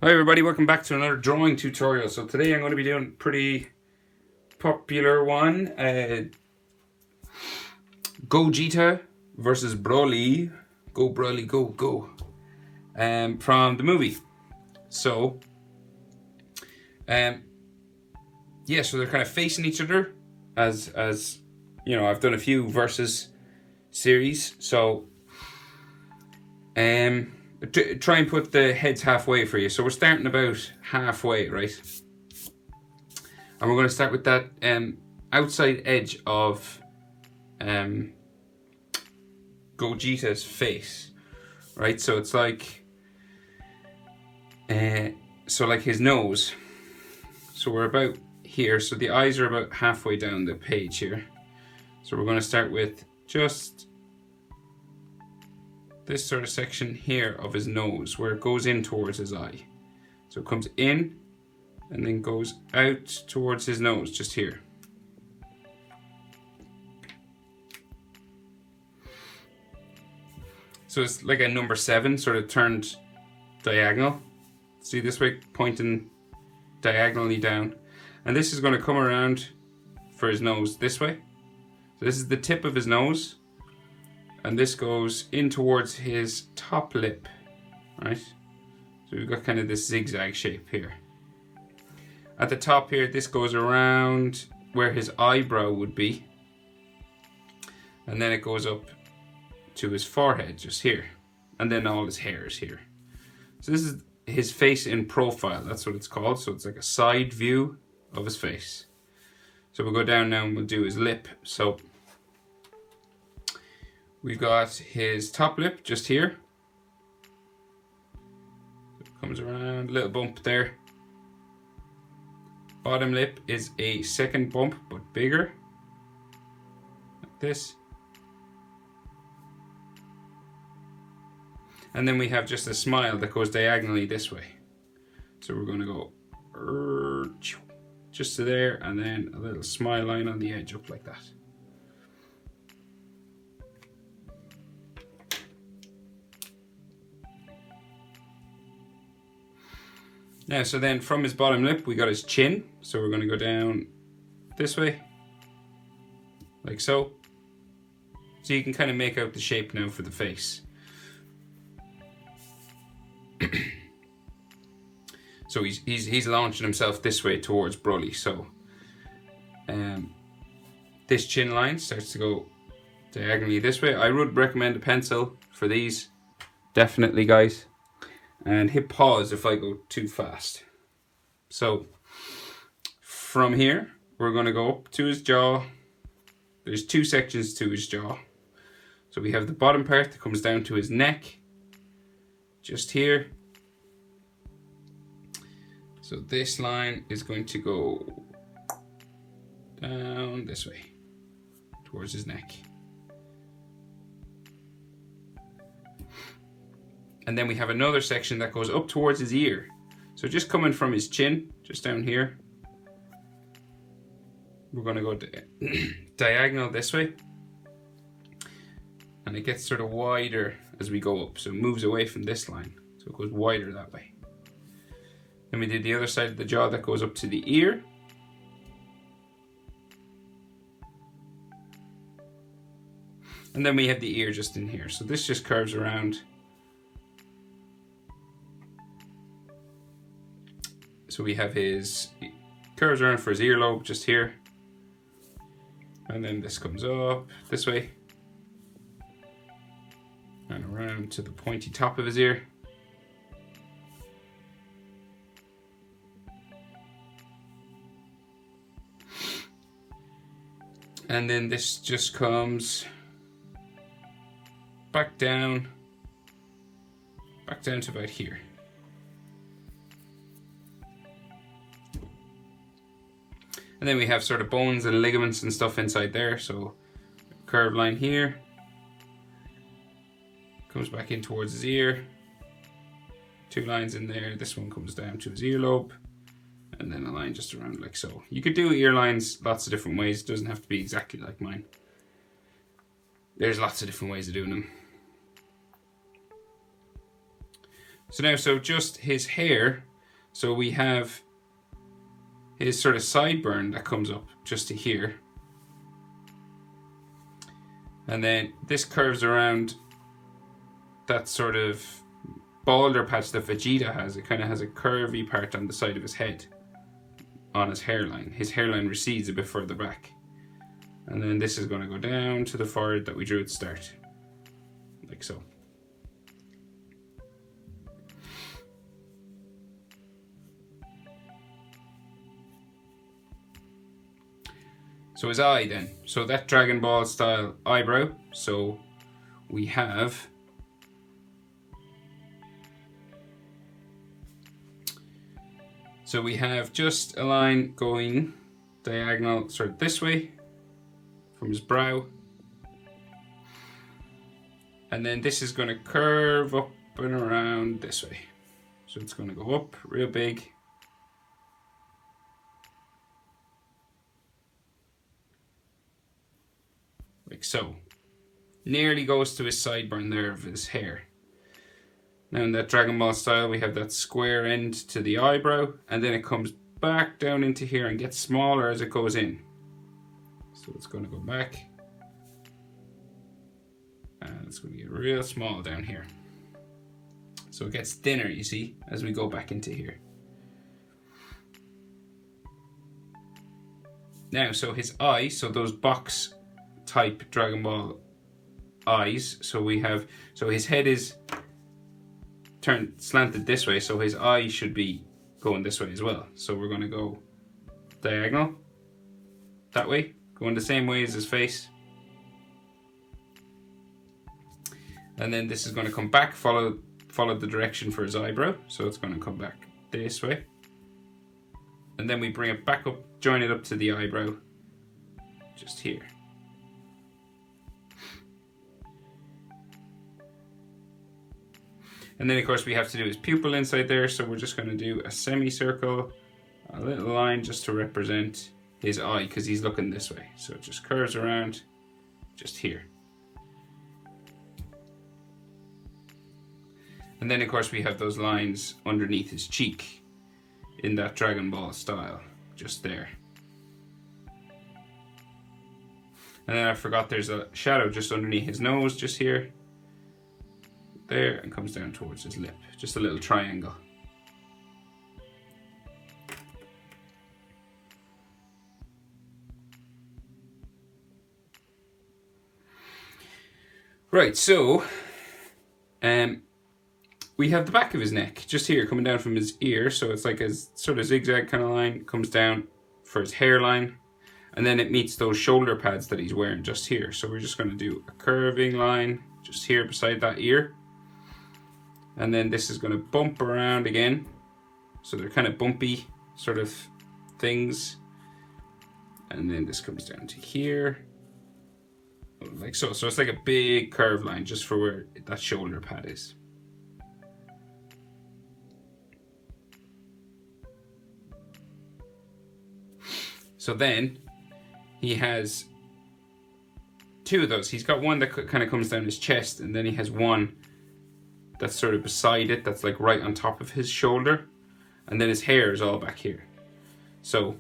Hi everybody, welcome back to another drawing tutorial. So today I'm going to be doing a pretty popular one. Gogeta versus Broly. Go Broly, go, go. From the movie. So, yeah, so they're kind of facing each other as you know, I've done a few versus series. So, try and put the heads halfway for you. So we're starting about halfway, right? And we're going to start with that outside edge of Gogeta's face, right? So it's like, like his nose. So we're about here. So the eyes are about halfway down the page here. So we're going to start with just this sort of section here of his nose, where it goes in towards his eye. So it comes in and then goes out towards his nose, just here. So it's like a number 7, sort of turned diagonal. See this way, pointing diagonally down. And this is going to come around for his nose this way. So this is the tip of his nose. And this goes in towards his top lip, right? So we've got kind of this zigzag shape here. At the top here, this goes around where his eyebrow would be. And then it goes up to his forehead, just here. And then all his hair is here. So this is his face in profile, that's what it's called. So it's like a side view of his face. So we'll go down now and we'll do his lip. So we've got his top lip just here. It comes around, a little bump there. Bottom lip is a second bump, but bigger. Like this. And then we have just a smile that goes diagonally this way. So we're going to go just to there, and then a little smile line on the edge up like that. Now, so then from his bottom lip, we got his chin. So we're going to go down this way, like so. So you can kind of make out the shape now for the face. So he's launching himself this way towards Broly. So this chin line starts to go diagonally this way. I would recommend a pencil for these, definitely, guys. And hit pause if I go too fast. So from here, we're going to go up to his jaw. There's 2 sections to his jaw. So we have the bottom part that comes down to his neck, just here. So this line is going to go down this way, towards his neck. And then we have another section that goes up towards his ear. So just coming from his chin, just down here, we're going to go diagonal this way. And it gets sort of wider as we go up. So it moves away from this line. So it goes wider that way. Then we did the other side of the jaw that goes up to the ear. And then we have the ear just in here. So this just curves around. So we have his curves around for his earlobe just here. And then this comes up this way. And around to the pointy top of his ear. And then this just comes back down to about here. And then we have sort of bones and ligaments and stuff inside there. So curved line here. Comes back in towards his ear. 2 lines in there. This one comes down to his earlobe. And then a line just around like so. You could do ear lines lots of different ways. It doesn't have to be exactly like mine. There's lots of different ways of doing them. So now, so just his hair, so we have his sort of sideburn that comes up just to here. And then this curves around that sort of balder patch that Vegeta has. It kind of has a curvy part on the side of his head, on his hairline. His hairline recedes a bit further back. And then this is going to go down to the forehead that we drew at the start. Like so. So his eye then. So that Dragon Ball style eyebrow. So we have just a line going diagonal sort of this way from his brow. And then this is going to curve up and around this way. So it's going to go up real big. Like so. Nearly goes to his sideburn there of his hair. Now in that Dragon Ball style we have that square end to the eyebrow, and then it comes back down into here and gets smaller as it goes in. So it's going to go back. And it's going to get real small down here. So it gets thinner, you see, as we go back into here. Now, so his eye, so those box type Dragon Ball eyes, so we have, so his head is turned slanted this way, so his eye should be going this way as well. So we're going to go diagonal that way, going the same way as his face. And then this is going to come back, follow the direction for his eyebrow. So it's going to come back this way. And then we bring it back up, join it up to the eyebrow, just here. And then of course we have to do his pupil inside there, so we're just going to do a semicircle, a little line just to represent his eye, because he's looking this way. So it just curves around just here. And then of course we have those lines underneath his cheek in that Dragon Ball style, just there. And then I forgot there's a shadow just underneath his nose, just here. There, and comes down towards his lip. Just a little triangle. Right, so we have the back of his neck just here coming down from his ear, so it's like a sort of zigzag kind of line, comes down for his hairline, and then it meets those shoulder pads that he's wearing just here. So we're just going to do a curving line just here beside that ear, and then this is going to bump around again, so they're kind of bumpy sort of things, and then this comes down to here like so. So it's like a big curved line just for where that shoulder pad is. So then he has two of those. He's got one that kind of comes down his chest, and then he has one that's sort of beside it, that's like right on top of his shoulder, and then his hair is all back here. So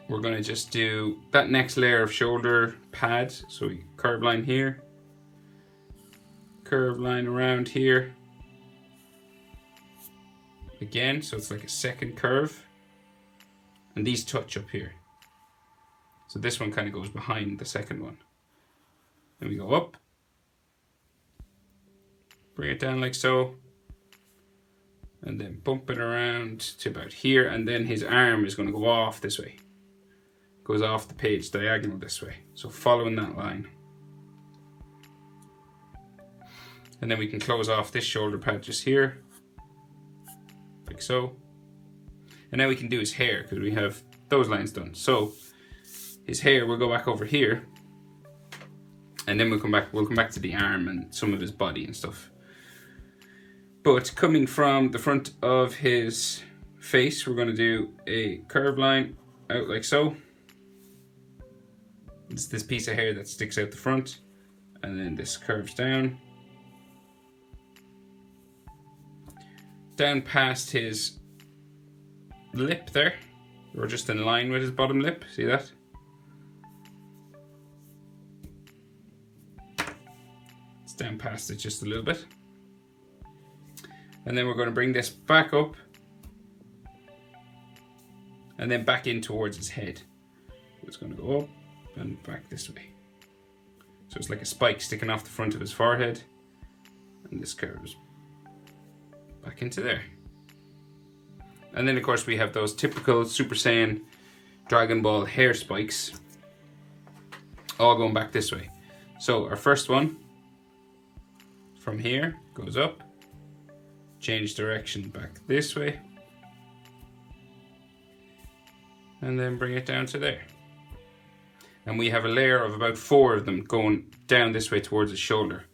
we're going to just do that next layer of shoulder pad. So we curve line here, curve line around here again, so it's like a second curve. And these touch up here. So this one kind of goes behind the second one. Then we go up. Bring it down like so. And then bump it around to about here. And then his arm is going to go off this way. Goes off the page diagonal this way. So following that line. And then we can close off this shoulder pad just here. Like so. And now we can do his hair, because we have those lines done. So his hair, we'll go back over here, and then we'll come back to the arm and some of his body and stuff. But coming from the front of his face, we're going to do a curved line out like so. It's this piece of hair that sticks out the front, and then this curves down. down past his lip there. We're just in line with his bottom lip, see that? It's down past it just a little bit. And then we're going to bring this back up and then back in towards his head. It's going to go up and back this way. So it's like a spike sticking off the front of his forehead, and this curves back into there. And then of course we have those typical Super Saiyan Dragon Ball hair spikes, all going back this way. So our first one from here goes up, change direction back this way, and then bring it down to there. And we have a layer of about 4 of them going down this way towards his shoulder.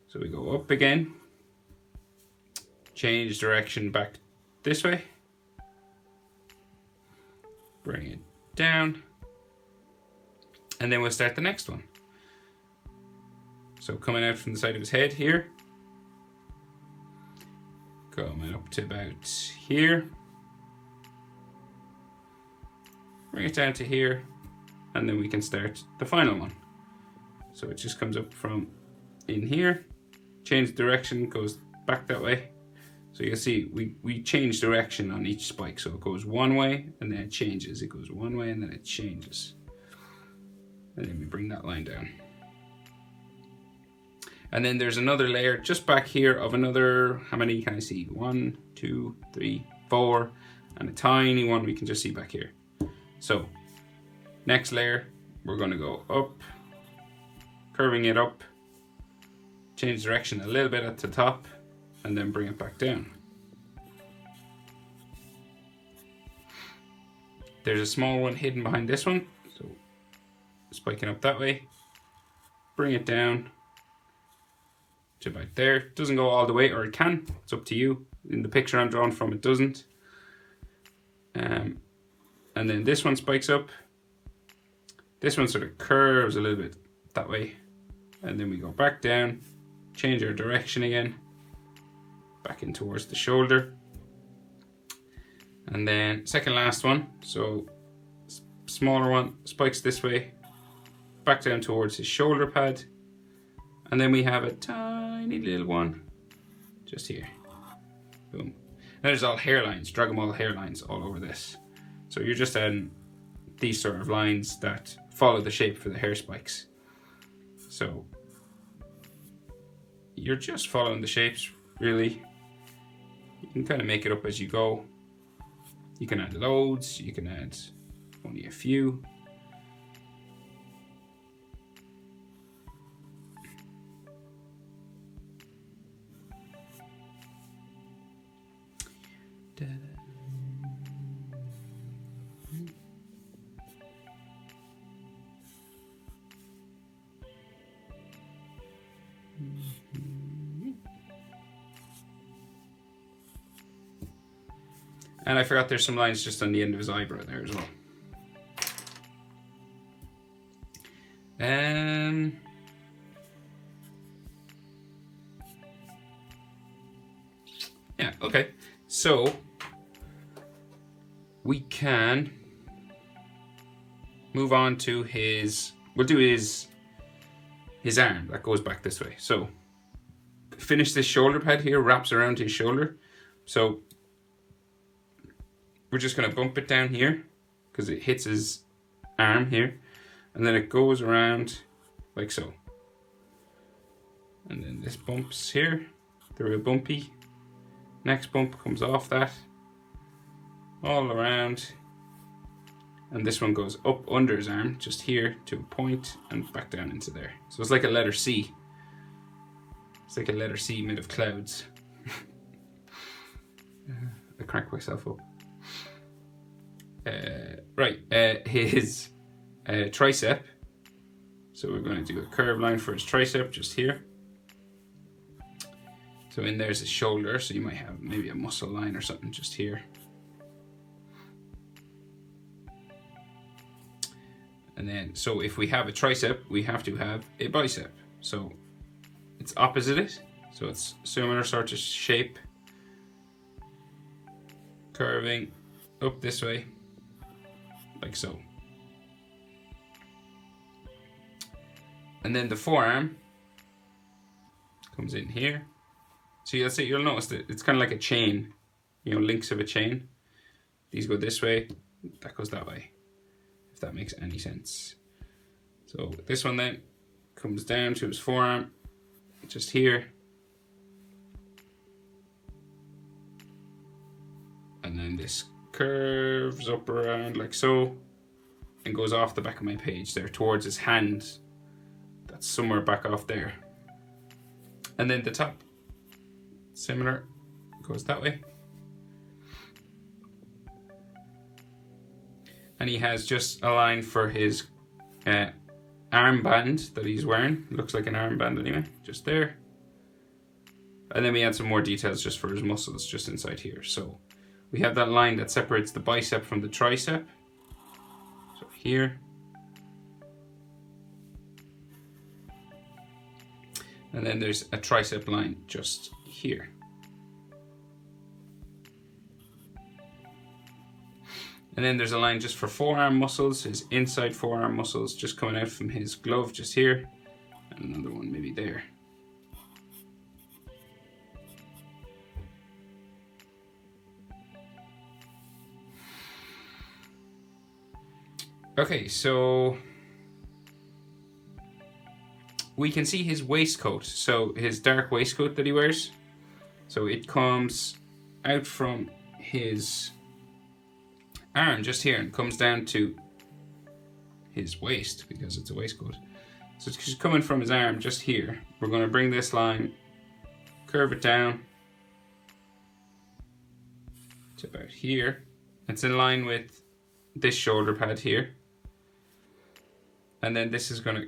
So we go up again, change direction back this way, bring it down, and then we'll start the next one. So coming out from the side of his head here, coming up to about here, bring it down to here, and then we can start the final one. So it just comes up from in here, change direction, goes back that way. So you'll see we change direction on each spike. So it goes one way and then it changes. It goes one way and then it changes. And then we bring that line down. And then there's another layer just back here of another, how many can I see? 1, 2, 3, 4, and a tiny one we can just see back here. So next layer, we're going to go up, curving it up, change direction a little bit at the top, and then bring it back down. There's a small one hidden behind this one, so spiking up that way, bring it down to about there. It doesn't go all the way, or it can, it's up to you. In the picture I'm drawn from, it doesn't. And then this one spikes up. This one sort of curves a little bit that way, and then we go back down, change our direction again, back in towards the shoulder, and then second last one, so smaller one spikes this way, back down towards his shoulder pad, and then we have a tiny little one just here. Boom. Now there's all hairlines, Dragon Ball hairlines all over this. So you're just adding these sort of lines that follow the shape for the hair spikes. So you're just following the shapes, really. You can kind of make it up as you go. You can add loads, you can add only a few. And I forgot there's some lines just on the end of his eyebrow there as well. Yeah, okay. So we can move on to his, we'll do his arm that goes back this way. So finish this shoulder pad here, wraps around his shoulder. So we're just going to bump it down here because it hits his arm here, and then it goes around like so. And then this bumps here, they're real bumpy. Next bump comes off that, all around, and this one goes up under his arm, just here to a point and back down into there. So it's like a letter C. It's like a letter C made of clouds. I crack myself up. His tricep. So we're going to do a curved line for his tricep just here. So in there's his shoulder, so you might have maybe a muscle line or something just here. And then, so if we have a tricep, we have to have a bicep. So it's opposite it. So it's similar sort of shape curving up this way, like so. And then the forearm comes in here. So you'll notice that it's kind of like a chain, you know, links of a chain. These go this way, that goes that way, if that makes any sense. So this one then comes down to his forearm, just here. And then this curves up around like so and goes off the back of my page there towards his hand. That's somewhere back off there. And then the top, similar, goes that way. And he has just a line for his armband that he's wearing. Looks like an armband anyway, just there. And then we add some more details just for his muscles just inside here. So we have that line that separates the bicep from the tricep. So here. And then there's a tricep line just here. And then there's a line just for forearm muscles, his inside forearm muscles just coming out from his glove just here. And another one maybe there. Okay, so we can see his waistcoat, so his dark waistcoat that he wears. So it comes out from his arm just here and comes down to his waist because it's a waistcoat. So it's just coming from his arm just here. We're going to bring this line, curve it down to about here. It's in line with this shoulder pad here. And then this is going to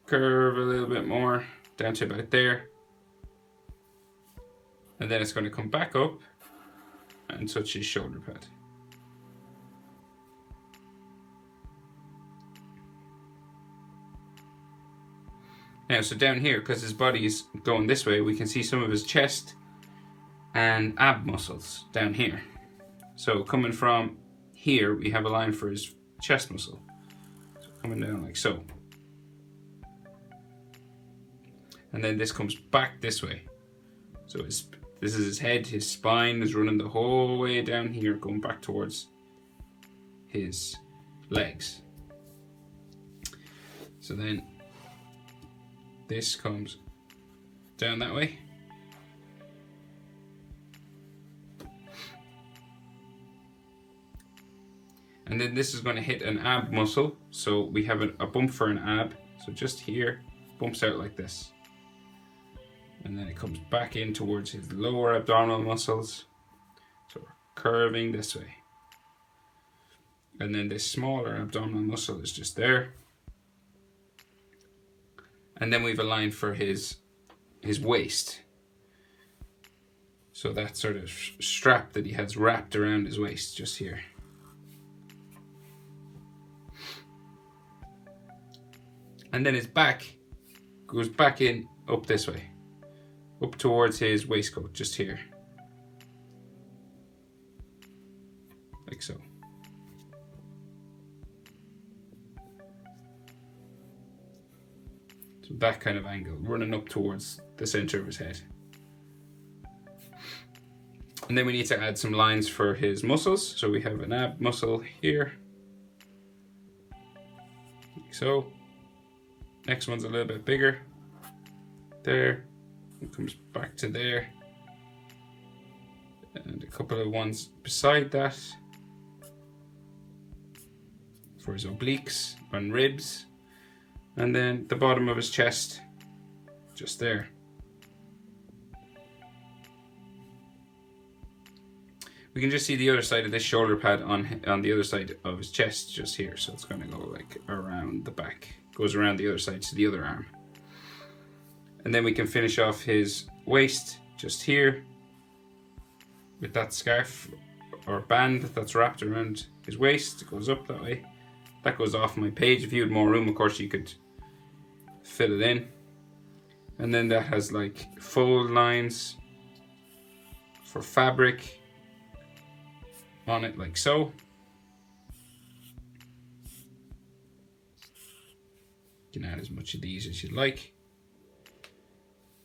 curve a little bit more down to about there. And then it's going to come back up and touch his shoulder pad. Now, so down here, because his body is going this way, we can see some of his chest and ab muscles down here. So coming from here, we have a line for his chest muscle. So coming down like so. And then this comes back this way. So this is his head, his spine is running the whole way down here, going back towards his legs. So then this comes down that way. And then this is going to hit an ab muscle. So we have a bump for an ab. So just here, bumps out like this. And then it comes back in towards his lower abdominal muscles. So we're curving this way. And then this smaller abdominal muscle is just there. And then we have a line for his waist. So that sort of strap that he has wrapped around his waist just here. And then his back goes back in up this way. Up towards his waistcoat just here. Like so. So that kind of angle, running up towards the center of his head. And then we need to add some lines for his muscles. So we have an ab muscle here. Like so. Next one's a little bit bigger. There. It comes back to there. And a couple of ones beside that. For his obliques and ribs. And then the bottom of his chest, just there. We can just see the other side of this shoulder pad on the other side of his chest, just here. So it's going to go like around the back, goes around the other side to the other arm. And then we can finish off his waist just here with that scarf or band that's wrapped around his waist. It goes up that way. That goes off my page. If you had more room, of course, you could fill it in. And then that has like fold lines for fabric. on it like so. You can add as much of these as you like.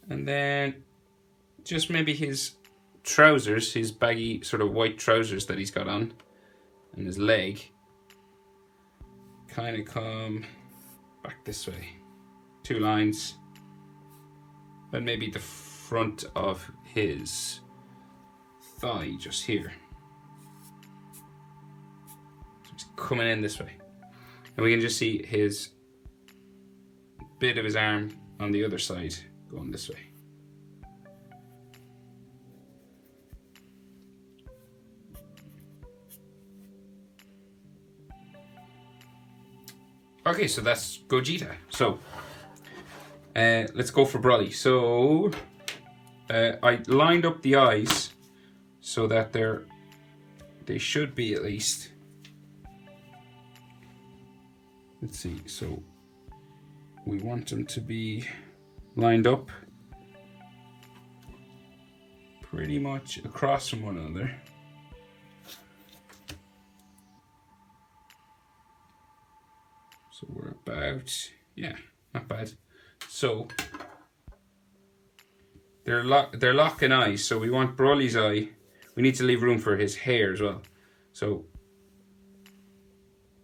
And then just maybe his trousers, his baggy sort of white trousers that he's got on, and his leg kind of come back this way. 2 lines. And maybe the front of his thigh just here. So he's coming in this way. And we can just see his bit of his arm on the other side going this way. Okay, so that's Gogeta. So let's go for Broly. So I lined up the eyes so that they should be at least. Let's see. So we want them to be lined up pretty much across from one another. So we're about, yeah, not bad. So they're locking eyes. So we want Broly's eye. We need to leave room for his hair as well. So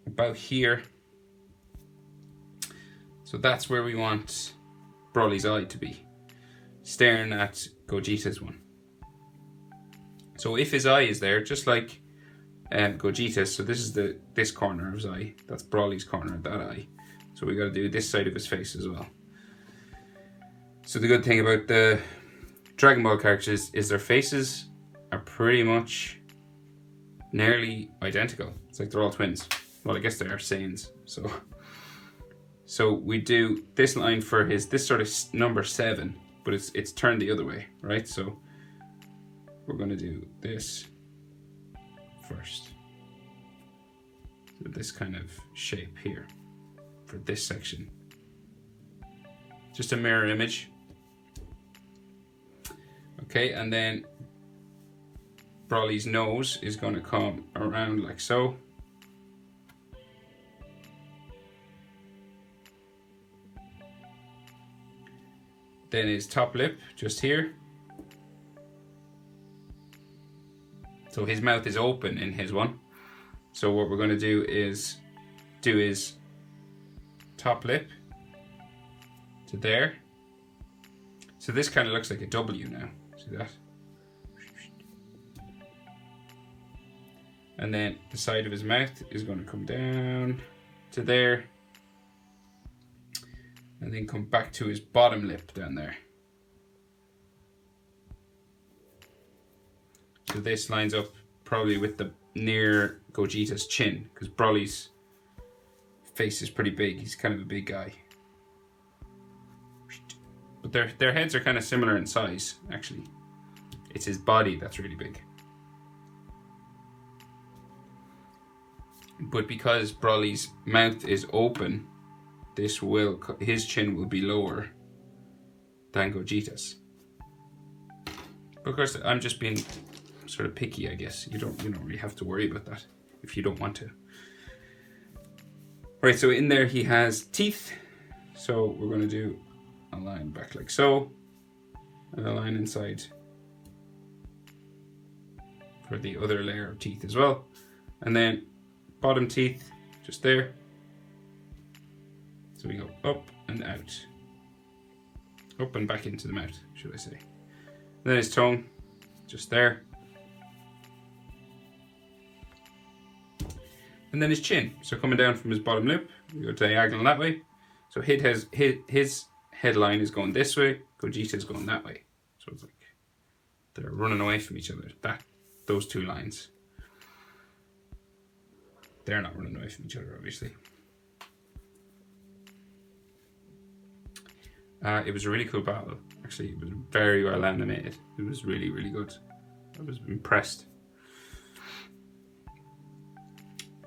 about here. So that's where we want Broly's eye to be, staring at Gogeta's one. So if his eye is there, just like Gogeta's, so this is this corner of his eye, that's Broly's corner of that eye. So we got to do this side of his face as well. So the good thing about the Dragon Ball characters is their faces are pretty much nearly identical. It's like they're all twins. Well, I guess they are Saiyans. So we do this line for this sort of number 7, but it's turned the other way, right? So we're going to do this first. So this kind of shape here for this section. Just a mirror image. Okay, and then Broly's nose is going to come around like so. Then his top lip, just here. So his mouth is open in his one. So what we're going to do is do his top lip to there. So this kind of looks like a W now. See that? And then the side of his mouth is going to come down to there. And then come back to his bottom lip down there. So this lines up probably with the near Gogeta's chin, because Broly's face is pretty big. He's kind of a big guy. But their heads are kind of similar in size, actually. It's his body that's really big. But because Broly's mouth is open, his chin will be lower than Gogeta's. Because I'm just being sort of picky, I guess. You don't really have to worry about that if you don't want to. Right, so in there he has teeth. So we're going to do a line back like so, and a line inside for the other layer of teeth as well. And then bottom teeth just there. So we go up and out. Up and back into the mouth, should I say. And then his tongue, just there. And then his chin. So coming down from his bottom lip, we go diagonal that way. So his headline is going this way, Gogeta's going that way. So it's like they're running away from each other. Those 2 lines. They're not running away from each other, obviously. It was a really cool battle. Actually, it was very well animated. It was really, really good. I was impressed.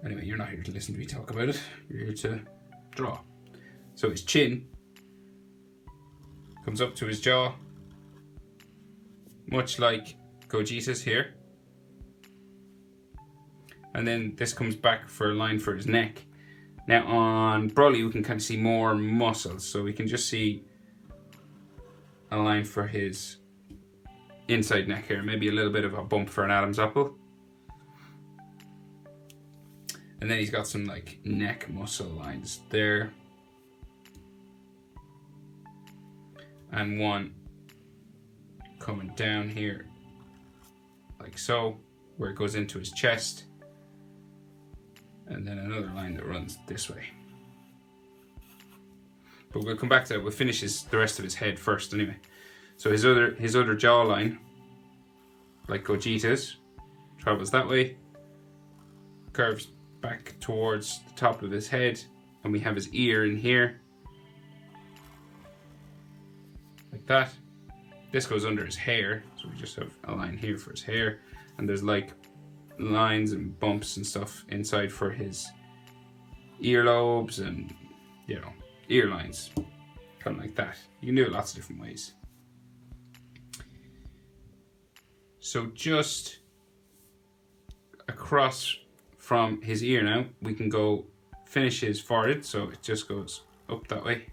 Anyway, you're not here to listen to me talk about it. You're here to draw. So his chin comes up to his jaw, much like Gogeta's here. And then this comes back for a line for his neck. Now on Broly we can kind of see more muscles, so we can just see a line for his inside neck here, maybe a little bit of a bump for an Art.Simple. And then he's got some like neck muscle lines there. And one coming down here like so, where it goes into his chest. And then another line that runs this way. But we'll come back to that. We'll finish the rest of his head first anyway. So his other jawline, like Gogeta's, travels that way, curves back towards the top of his head, and we have his ear in here, like that. This goes under his hair, so we just have a line here for his hair, and there's like lines and bumps and stuff inside for his earlobes and, you know, ear lines, kind of like that. You can do it lots of different ways. So just across from his ear now, we can go finish his forehead, so it just goes up that way.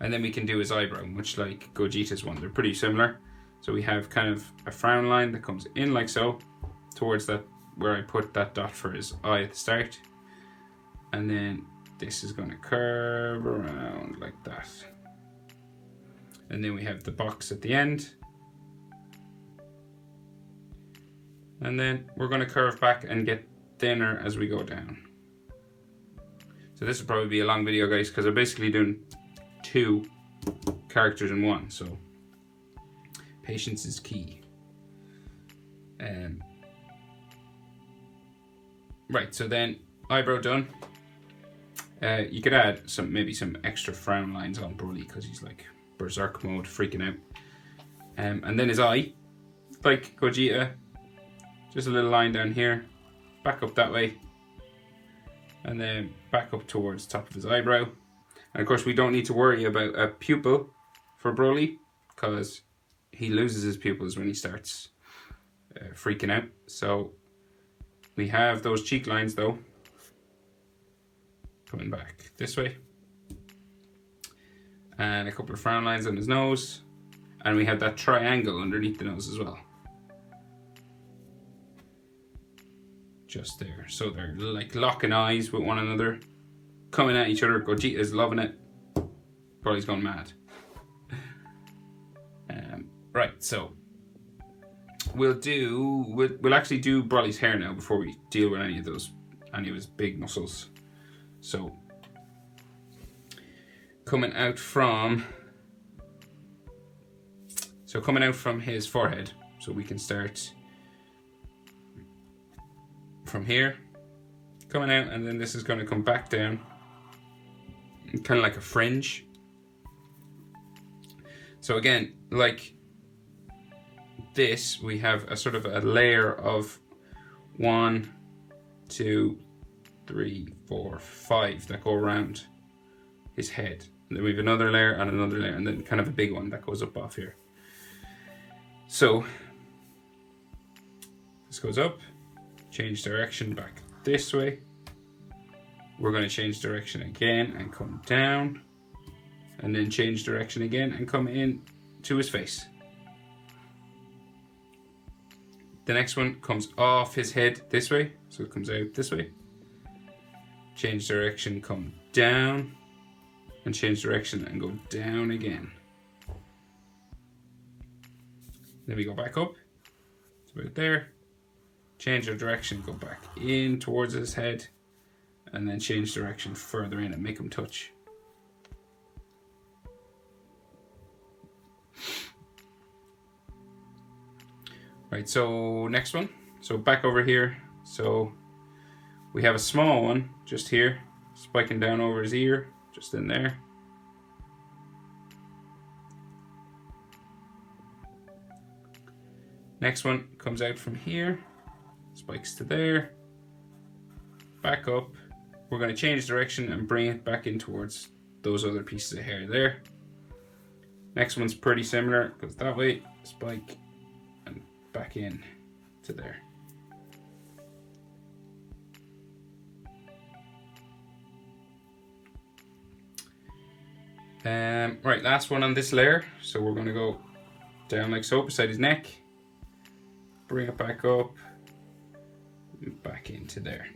And then we can do his eyebrow, much like Gogeta's one. They're pretty similar. So we have kind of a frown line that comes in like so, towards that, where I put that dot for his eye at the start. And then this is going to curve around like that. And then we have the box at the end. And then we're going to curve back and get thinner as we go down. So this will probably be a long video, guys, because I'm basically doing 2 characters in one. So patience is key. Right, so then eyebrow done. You could add maybe some extra frown lines on Broly because he's like berserk mode, freaking out. And then his eye, like Gogeta, just a little line down here, back up that way, and then back up towards the top of his eyebrow. And of course we don't need to worry about a pupil for Broly because he loses his pupils when he starts freaking out. So we have those cheek lines though, coming back this way. And a couple of frown lines on his nose. And we have that triangle underneath the nose as well. Just there. So they're like locking eyes with one another, coming at each other. Gogeta's loving it. Broly's gone mad. Right, so we'll actually do Broly's hair now before we deal with any of his big muscles. So coming out from his forehead, so we can start from here, coming out, and then this is going to come back down, kind of like a fringe. So again, like this, we have a sort of a layer of 1, 2, 3, 4, 5 that go around his head. And then we have another layer and another layer, and then kind of a big one that goes up off here. So this goes up, change direction back this way. We're going to change direction again and come down, and then change direction again and come in to his face. The next one comes off his head this way, so it comes out this way. Change direction, come down, and change direction and go down again. Then we go back up, it's about there. Change our direction, go back in towards his head, and then change direction further in and make him touch. Right, so next one. So back over here. So we have a small one just here, spiking down over his ear, just in there. Next one comes out from here, spikes to there, back up. We're going to change direction and bring it back in towards those other pieces of hair there. Next one's pretty similar, goes that way, spike, and back in to there. Right, last one on this layer. So we're going to go down like so beside his neck, bring it back up, back into there.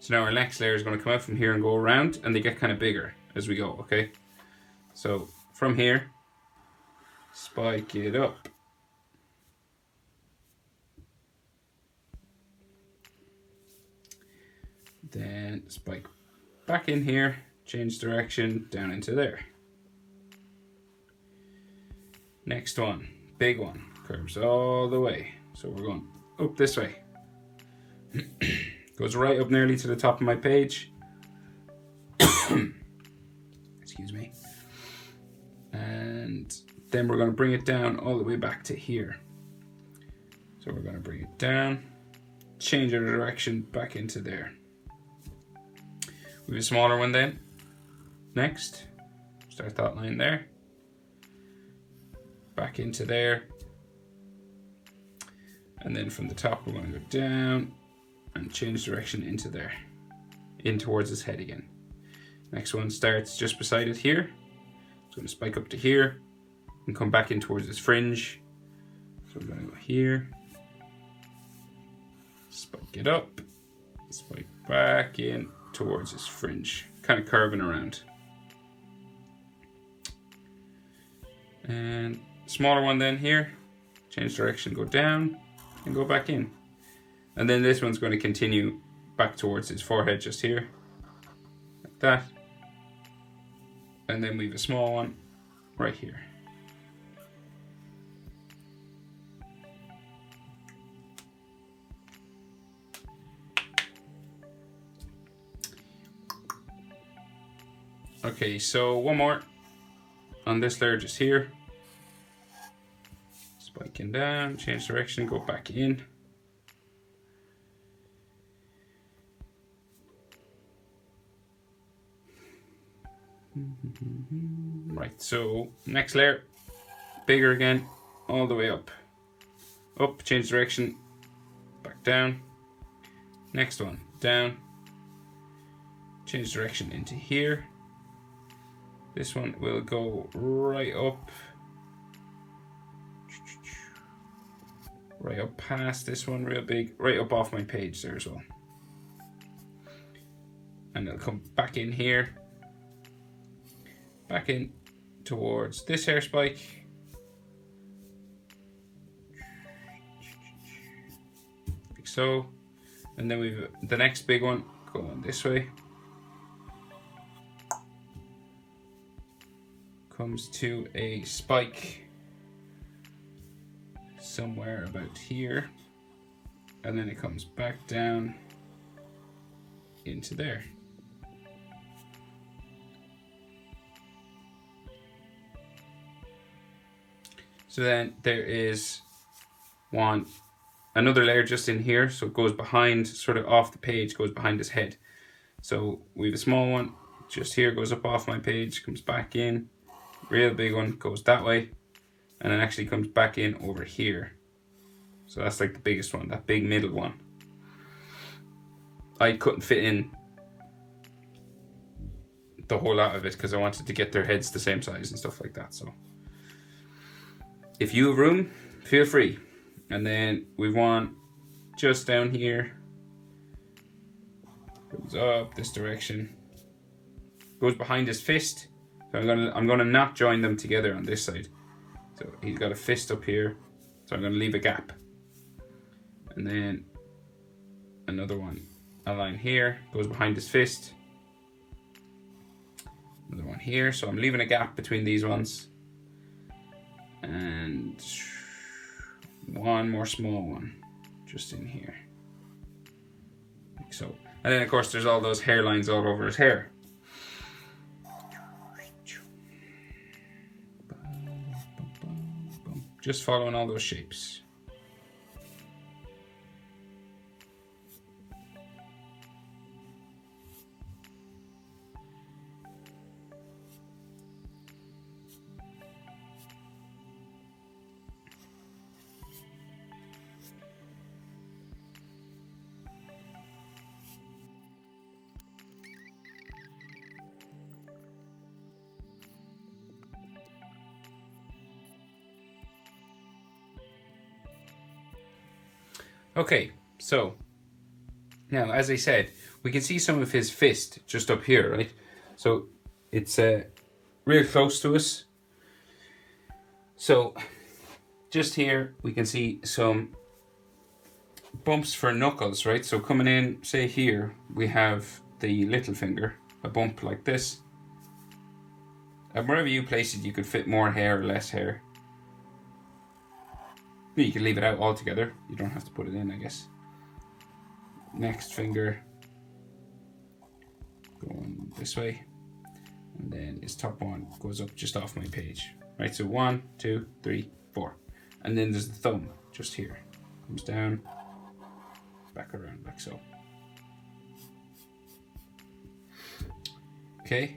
So now our next layer is going to come out from here and go around, and they get kind of bigger as we go, okay? So from here, spike it up. Then spike back in here, change direction, down into there. Next one, big one, curves all the way. So we're going up this way. Goes right up nearly to the top of my page. Excuse me. And then we're going to bring it down all the way back to here. So we're going to bring it down, change our direction back into there. We have a smaller one then. Next, start that line there. Back into there. And then from the top we're going to go down and change direction into there. In towards his head again. Next one starts just beside it here. It's going to spike up to here and come back in towards his fringe. So we're going to go here. Spike it up. Spike back in towards his fringe. Kind of curving around. And smaller one then here. Change direction, go down and go back in. And then this one's going to continue back towards his forehead just here. Like that. And then we have a small one right here. Okay, so one more on this layer just here. Spiking down, change direction, go back in. Right, so next layer, bigger again, all the way up. Up, change direction, back down. Next one, down. Change direction into here. This one will go right up. Right up past this one real big, right up off my page there as well. And it'll come back in here. Back in towards this hair spike. Like so. And then we've the next big one going this way. Comes to a spike somewhere about here. And then it comes back down into there. So then there is another layer just in here. So it goes behind, sort of off the page, goes behind his head. So we have a small one just here, goes up off my page, comes back in. Real big one goes that way. And then actually comes back in over here. So that's like the biggest one, that big middle one. I couldn't fit in the whole lot of it because I wanted to get their heads the same size and stuff like that. So if you have room, feel free. And then we want just down here, goes up this direction, goes behind his fist. So I'm gonna not join them together on this side. So he's got a fist up here, so I'm gonna leave a gap. And then another one, a line here, goes behind his fist. Another one here, so I'm leaving a gap between these ones. And one more small one just in here, like so. And then of course there's all those hairlines all over his hair. Just following all those shapes. Okay, so now, as I said, we can see some of his fist just up here, right? So it's real close to us. So just here, we can see some bumps for knuckles, right? So coming in, say here, we have the little finger, a bump like this. And wherever you place it, you could fit more hair or less hair. You can leave it out altogether. You don't have to put it in, I guess. Next finger going this way. And then his top one goes up just off my page. Right, so 1, 2, 3, 4. And then there's the thumb just here. Comes down, back around like so. Okay,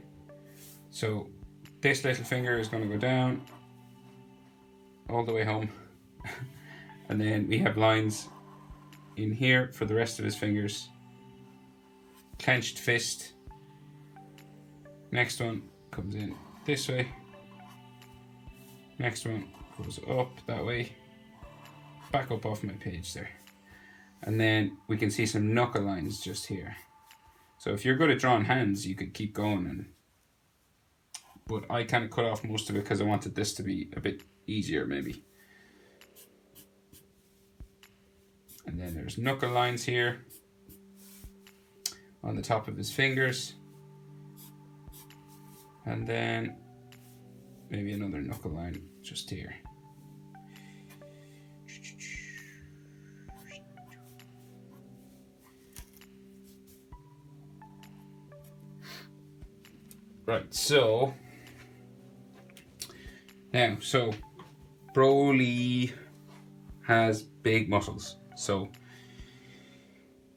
so this little finger is going to go down all the way home. And then we have lines in here for the rest of his fingers. Clenched fist. Next one comes in this way. Next one goes up that way. Back up off my page there. And then we can see some knuckle lines just here. So if you're good at drawing hands, you could keep going. But I kind of cut off most of it because I wanted this to be a bit easier maybe. And then there's knuckle lines here on the top of his fingers. And then maybe another knuckle line just here. Right, so now, Broly has big muscles. So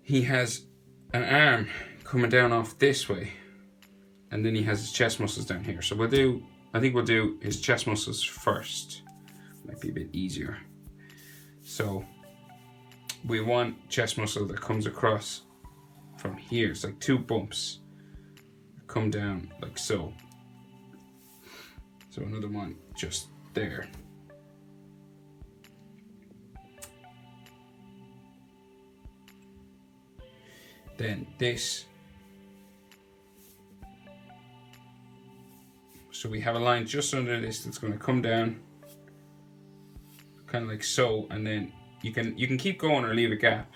he has an arm coming down off this way, and then he has his chest muscles down here. So I think we'll do his chest muscles first. Might be a bit easier. So we want chest muscle that comes across from here. It's like 2 bumps come down like so. So another one just there. Then this. So we have a line just under this that's going to come down, kind of like so, and then you can keep going or leave a gap.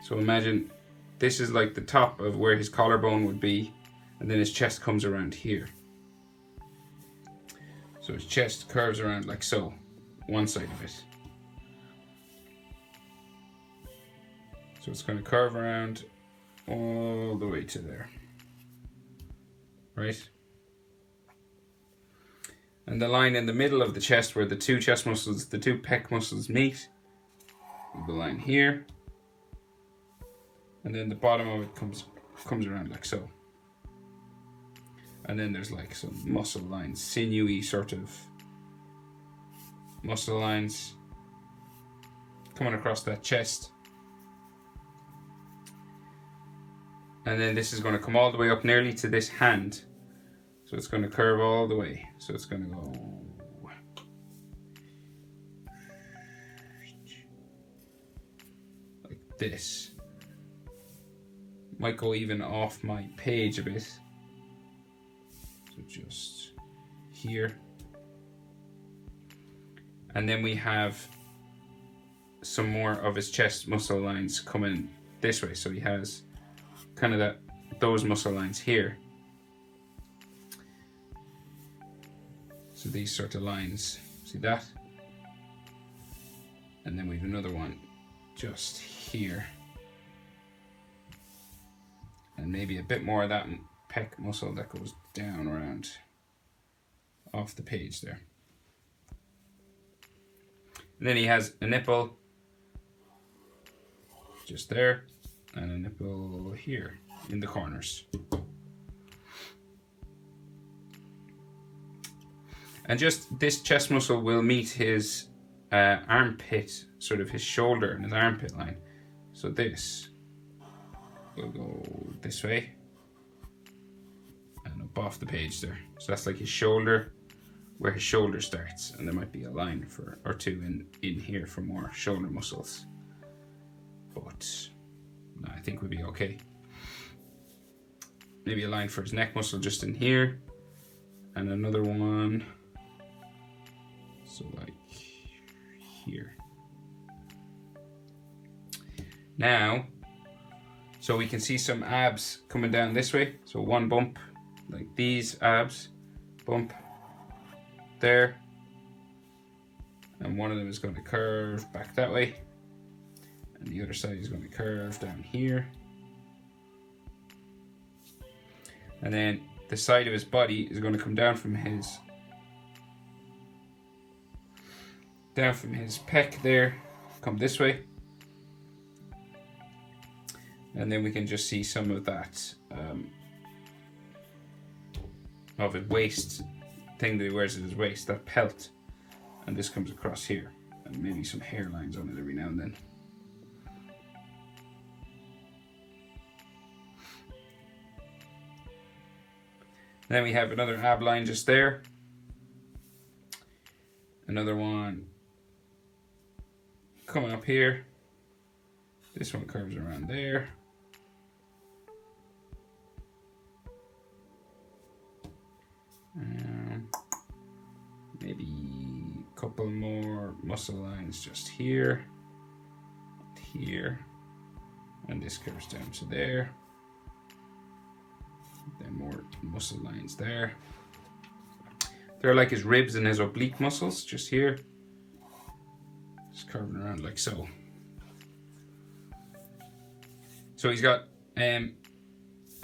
So imagine this is like the top of where his collarbone would be, and then his chest comes around here. So his chest curves around like so, one side of it. So it's going to curve around all the way to there, right? And the line in the middle of the chest where the 2 chest muscles, the 2 pec muscles meet, the line here. And then the bottom of it comes around like so. And then there's like some muscle lines, sinewy sort of muscle lines coming across that chest. And then this is going to come all the way up nearly to this hand. So it's going to curve all the way. So it's going to go like this. Might go even off my page a bit. So just here. And then we have some more of his chest muscle lines coming this way. So he has kind of those muscle lines here. So these sort of lines, see that? And then we have another one just here. And maybe a bit more of that pec muscle that goes down around off the page there. And then he has a nipple just there, and a nipple here in the corners. And just this chest muscle will meet his armpit, sort of his shoulder and his armpit line. So this will go this way and up off the page there. So that's like his shoulder where his shoulder starts, and there might be a line for or two in here for more shoulder muscles. But no, I think we'll be okay. Maybe a line for his neck muscle just in here, and another one, so like here. Now, so we can see some abs coming down this way. So one bump, like these abs, bump there, and one of them is going to curve back that way, and the other side is going to curve down here. And then the side of his body is going to come down from his pec there, come this way. And then we can just see some of that of his waist thing that he wears at his waist, that pelt. And this comes across here, and maybe some hairlines on it every now and then. Then we have another ab line just there. Another one coming up here. This one curves around there. Maybe a couple more muscle lines just here, here, and this curves down to there. Then more muscle lines there. They're like his ribs and his oblique muscles just here. Just curving around like so. So he's got a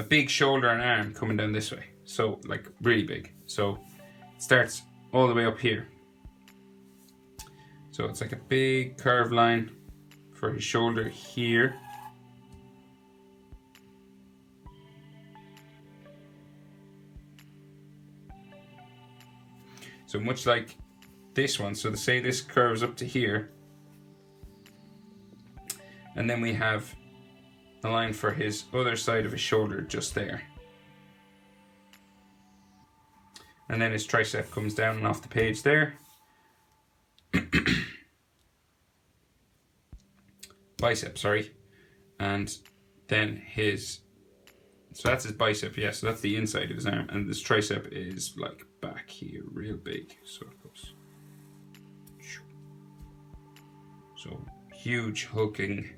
big shoulder and arm coming down this way. So like really big. So it starts all the way up here. So it's like a big curved line for his shoulder here. So much like this one, so to say this curves up to here, and then we have a line for his other side of his shoulder just there. And then his tricep comes down and off the page there. Bicep, sorry. And then his, so that's his bicep, yeah, so that's the inside of his arm, and this tricep is like back here, real big, so it goes. So huge hulking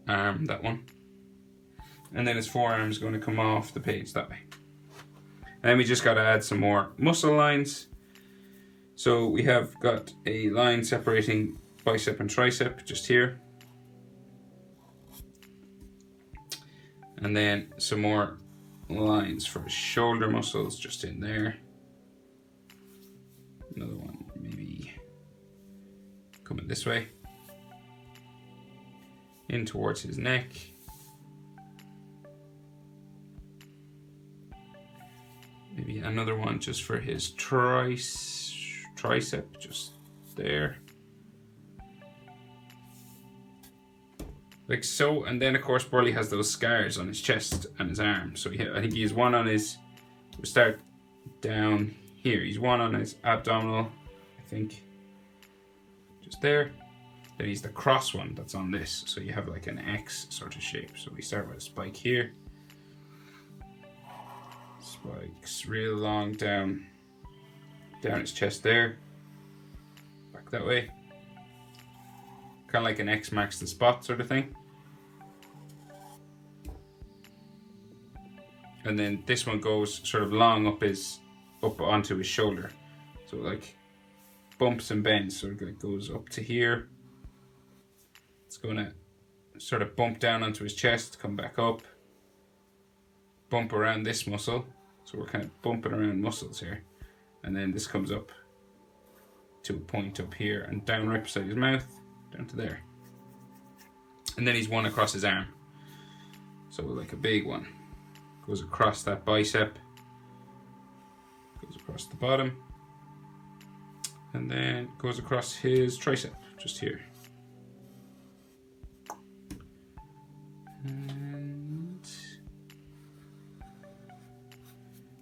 arm, that one. And then his forearm is going to come off the page that way. And then we just got to add some more muscle lines. So we have got a line separating bicep and tricep just here. And then some more lines for his shoulder muscles just in there. Another one maybe coming this way. In towards his neck. Maybe another one just for his tricep, just there. Like so, and then of course Burley has those scars on his chest and his arm. So I think he has one on his, we'll start down here. He's one on his abdominal, I think, just there. Then he's the cross one that's on this. So you have like an X sort of shape. So we start with a spike here. Spikes real long down his chest there. Back that way. Kind of like an X marks the spot sort of thing. And then this one goes sort of long up onto his shoulder. So like bumps and bends, so it goes up to here. It's gonna sort of bump down onto his chest, come back up, bump around this muscle. So we're kind of bumping around muscles here. And then this comes up to a point up here and down right beside his mouth, down to there. And then he's one across his arm. So like a big one. Goes across that bicep. Goes across the bottom. And then goes across his tricep, just here.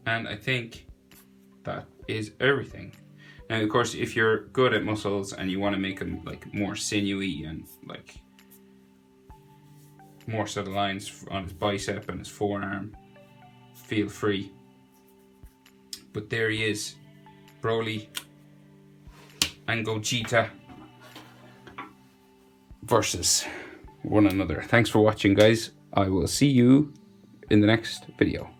And I think that is everything. Now, of course, if you're good at muscles and you want to make them like more sinewy and like more sort of lines on his bicep and his forearm, feel free. But there he is, Broly and Gogeta versus one another. Thanks for watching, guys. I will see you in the next video.